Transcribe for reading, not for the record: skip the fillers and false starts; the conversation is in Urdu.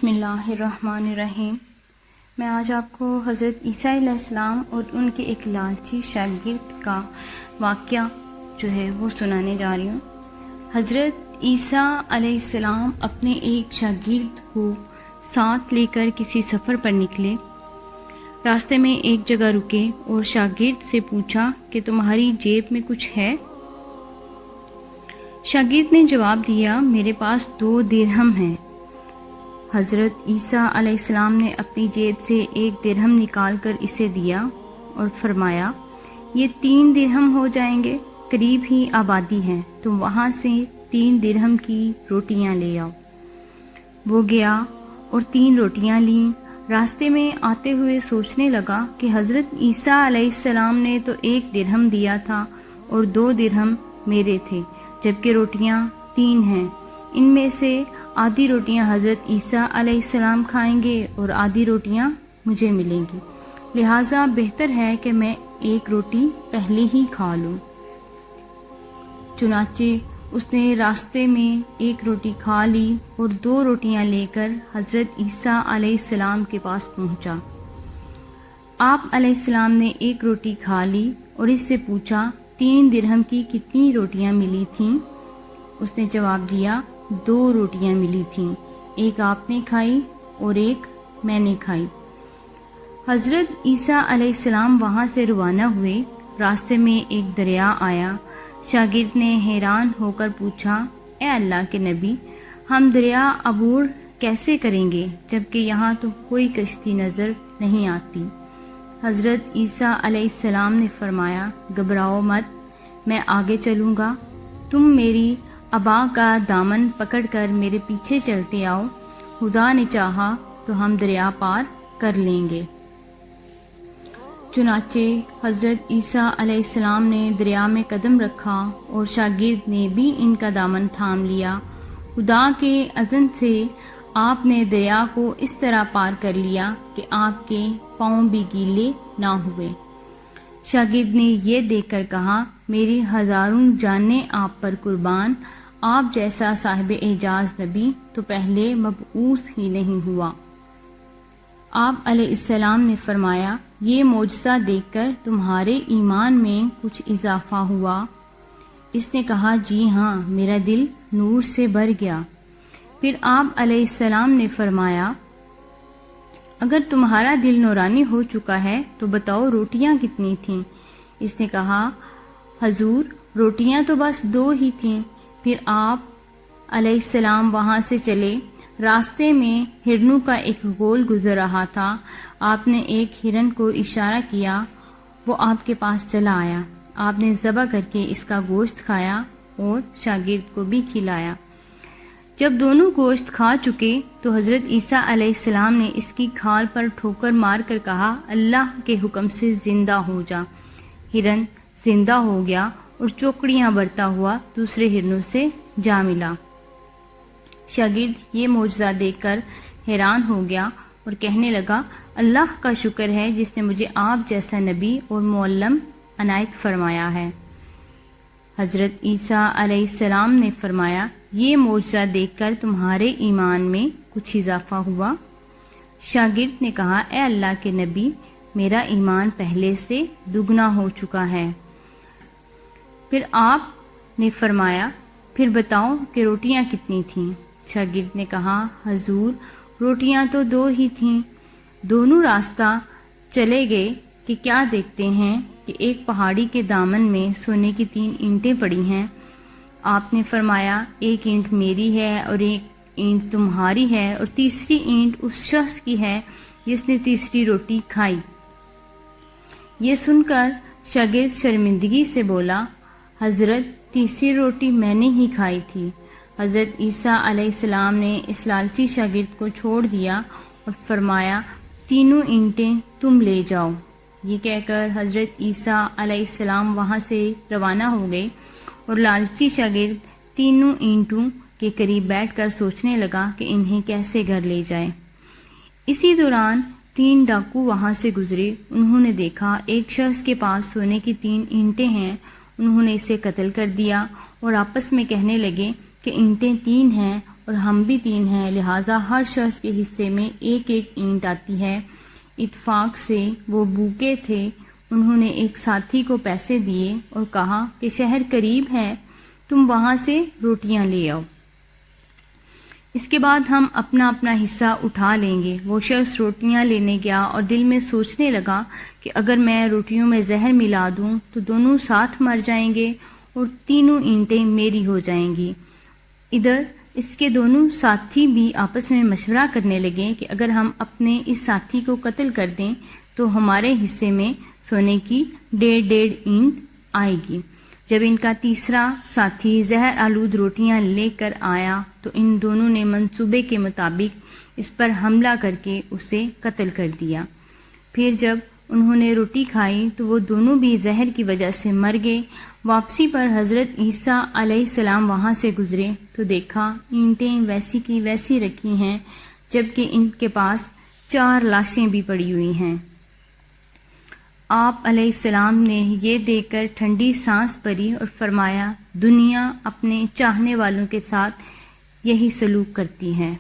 بسم اللہ الرحمن الرحیم۔ میں آج آپ کو حضرت عیسیٰ علیہ السلام اور ان کے ایک لالچی شاگرد کا واقعہ جو ہے وہ سنانے جا رہی ہوں۔ حضرت عیسیٰ علیہ السلام اپنے ایک شاگرد کو ساتھ لے کر کسی سفر پر نکلے۔ راستے میں ایک جگہ رکے اور شاگرد سے پوچھا کہ تمہاری جیب میں کچھ ہے؟ شاگرد نے جواب دیا، میرے پاس 2 درہم ہیں۔ حضرت عیسیٰ علیہ السلام نے اپنی جیب سے 1 درہم نکال کر اسے دیا اور فرمایا، یہ 3 درہم ہو جائیں گے، قریب ہی آبادی ہے، تم وہاں سے 3 درہم کی روٹیاں لے آؤ۔ وہ گیا اور 3 روٹیاں لیں۔ راستے میں آتے ہوئے سوچنے لگا کہ حضرت عیسیٰ علیہ السلام نے تو 1 درہم دیا تھا اور 2 درہم میرے تھے، جبکہ روٹیاں 3 ہیں۔ ان میں سے آدھی روٹیاں حضرت عیسیٰ علیہ السلام کھائیں گے اور آدھی روٹیاں مجھے ملیں گی، لہٰذا بہتر ہے کہ میں 1 روٹی پہلے ہی کھا لوں۔ چنانچہ اس نے راستے میں 1 روٹی کھا لی اور 2 روٹیاں لے کر حضرت عیسیٰ علیہ السلام کے پاس پہنچا۔ آپ علیہ السلام نے 1 روٹی کھا لی اور اس سے پوچھا، 3 درہم کی کتنی روٹیاں ملی تھیں؟ اس نے جواب دیا، 2 روٹیاں ملی تھیں، 1 آپ نے کھائی اور 1 میں نے کھائی۔ حضرت عیسیٰ علیہ السلام وہاں سے روانہ ہوئے۔ راستے میں ایک دریا آیا۔ شاگرد نے حیران ہو کر پوچھا، اے اللہ کے نبی، ہم دریا عبور کیسے کریں گے جبکہ یہاں تو کوئی کشتی نظر نہیں آتی؟ حضرت عیسیٰ علیہ السلام نے فرمایا، گھبراؤ مت، میں آگے چلوں گا، تم میری ابا کا دامن پکڑ کر میرے پیچھے چلتے آؤ، خدا نے چاہا تو ہم دریا پار کر لیں گے۔ چنانچہ حضرت عیسیٰ علیہ السلام نے دریا میں قدم رکھا اور شاگرد نے بھی ان کا دامن تھام لیا۔ خدا کے اذن سے آپ نے دریا کو اس طرح پار کر لیا کہ آپ کے پاؤں بھی گیلے نہ ہوئے۔ شاگرد نے یہ دیکھ کر کہا، میری ہزاروں جانیں آپ پر قربان، آپ جیسا صاحب اعجاز نبی تو پہلے مبعوث ہی نہیں ہوا۔ آپ علیہ السلام نے فرمایا، یہ معجزہ دیکھ کر تمہارے ایمان میں کچھ اضافہ ہوا؟ اس نے کہا، جی ہاں، میرا دل نور سے بھر گیا۔ پھر آپ علیہ السلام نے فرمایا، اگر تمہارا دل نورانی ہو چکا ہے تو بتاؤ روٹیاں کتنی تھیں؟ اس نے کہا، حضور روٹیاں تو بس 2 ہی تھیں۔ پھر آپ علیہ السلام وہاں سے چلے۔ راستے میں ہرنوں کا ایک گول گزر رہا تھا۔ آپ نے ایک ہرن کو اشارہ کیا، وہ آپ کے پاس چلا آیا۔ آپ نے ذبح کر کے اس کا گوشت کھایا اور شاگرد کو بھی کھلایا۔ جب دونوں گوشت کھا چکے تو حضرت عیسیٰ علیہ السلام نے اس کی کھال پر ٹھوکر مار کر کہا، اللہ کے حکم سے زندہ ہو جا۔ ہرن زندہ ہو گیا اور چوکڑیاں برتا ہوا دوسرے ہرنوں سے جا ملا۔ شاگرد یہ معجزہ دیکھ کر حیران ہو گیا اور کہنے لگا، اللہ کا شکر ہے جس نے مجھے آپ جیسا نبی اور معلم عنایت فرمایا ہے۔ حضرت عیسیٰ علیہ السلام نے فرمایا، یہ معجزہ دیکھ کر تمہارے ایمان میں کچھ اضافہ ہوا؟ شاگرد نے کہا، اے اللہ کے نبی، میرا ایمان پہلے سے دگنا ہو چکا ہے۔ پھر آپ نے فرمایا، پھر بتاؤ کہ روٹیاں کتنی تھیں؟ شاگرد نے کہا، حضور روٹیاں تو 2 ہی تھیں۔ دونوں راستہ چلے گئے کہ کیا دیکھتے ہیں کہ ایک پہاڑی کے دامن میں سونے کی 3 اینٹیں پڑی ہیں۔ آپ نے فرمایا، 1 اینٹ میری ہے اور 1 اینٹ تمہاری ہے اور تیسری اینٹ اس شخص کی ہے جس نے تیسری روٹی کھائی۔ یہ سن کر شاگرد شرمندگی سے بولا، حضرت تیسری روٹی میں نے ہی کھائی تھی۔ حضرت عیسیٰ علیہ السلام نے اس لالچی شاگرد کو چھوڑ دیا اور فرمایا، 3 اینٹیں تم لے جاؤ۔ یہ کہہ کر حضرت عیسیٰ علیہ السلام وہاں سے روانہ ہو گئے اور لالچی شاگرد 3 اینٹوں کے قریب بیٹھ کر سوچنے لگا کہ انہیں کیسے گھر لے جائے۔ اسی دوران 3 ڈاکو وہاں سے گزرے۔ انہوں نے دیکھا ایک شخص کے پاس سونے کی 3 اینٹیں ہیں۔ انہوں نے اسے قتل کر دیا اور آپس میں کہنے لگے کہ اینٹیں 3 ہیں اور ہم بھی 3 ہیں، لہٰذا ہر شخص کے حصے میں ایک ایک اینٹ آتی ہے۔ اتفاق سے وہ بھوکے تھے، انہوں نے ایک ساتھی کو پیسے دیے اور کہا کہ شہر قریب ہے، تم وہاں سے روٹیاں لے آؤ، اس کے بعد ہم اپنا اپنا حصہ اٹھا لیں گے۔ وہ شخص روٹیاں لینے گیا اور دل میں سوچنے لگا کہ اگر میں روٹیوں میں زہر ملا دوں تو دونوں ساتھ مر جائیں گے اور تینوں اینٹیں میری ہو جائیں گی۔ ادھر اس کے دونوں ساتھی بھی آپس میں مشورہ کرنے لگے کہ اگر ہم اپنے اس ساتھی کو قتل کر دیں تو ہمارے حصے میں سونے کی 1.5 اینٹ آئے گی۔ جب ان کا تیسرا ساتھی زہر آلود روٹیاں لے کر آیا تو ان دونوں نے منصوبے کے مطابق اس پر حملہ کر کے اسے قتل کر دیا۔ پھر جب انہوں نے روٹی کھائی تو وہ دونوں بھی زہر کی وجہ سے مر گئے۔ واپسی پر حضرت عیسیٰ علیہ السلام وہاں سے گزرے تو دیکھا اینٹیں ویسی کی ویسی رکھی ہیں، جبکہ ان کے پاس 4 لاشیں بھی پڑی ہوئی ہیں۔ آپ علیہ السلام نے یہ دیکھ کر ٹھنڈی سانس بھری اور فرمایا، دنیا اپنے چاہنے والوں کے ساتھ یہی سلوک کرتی ہے۔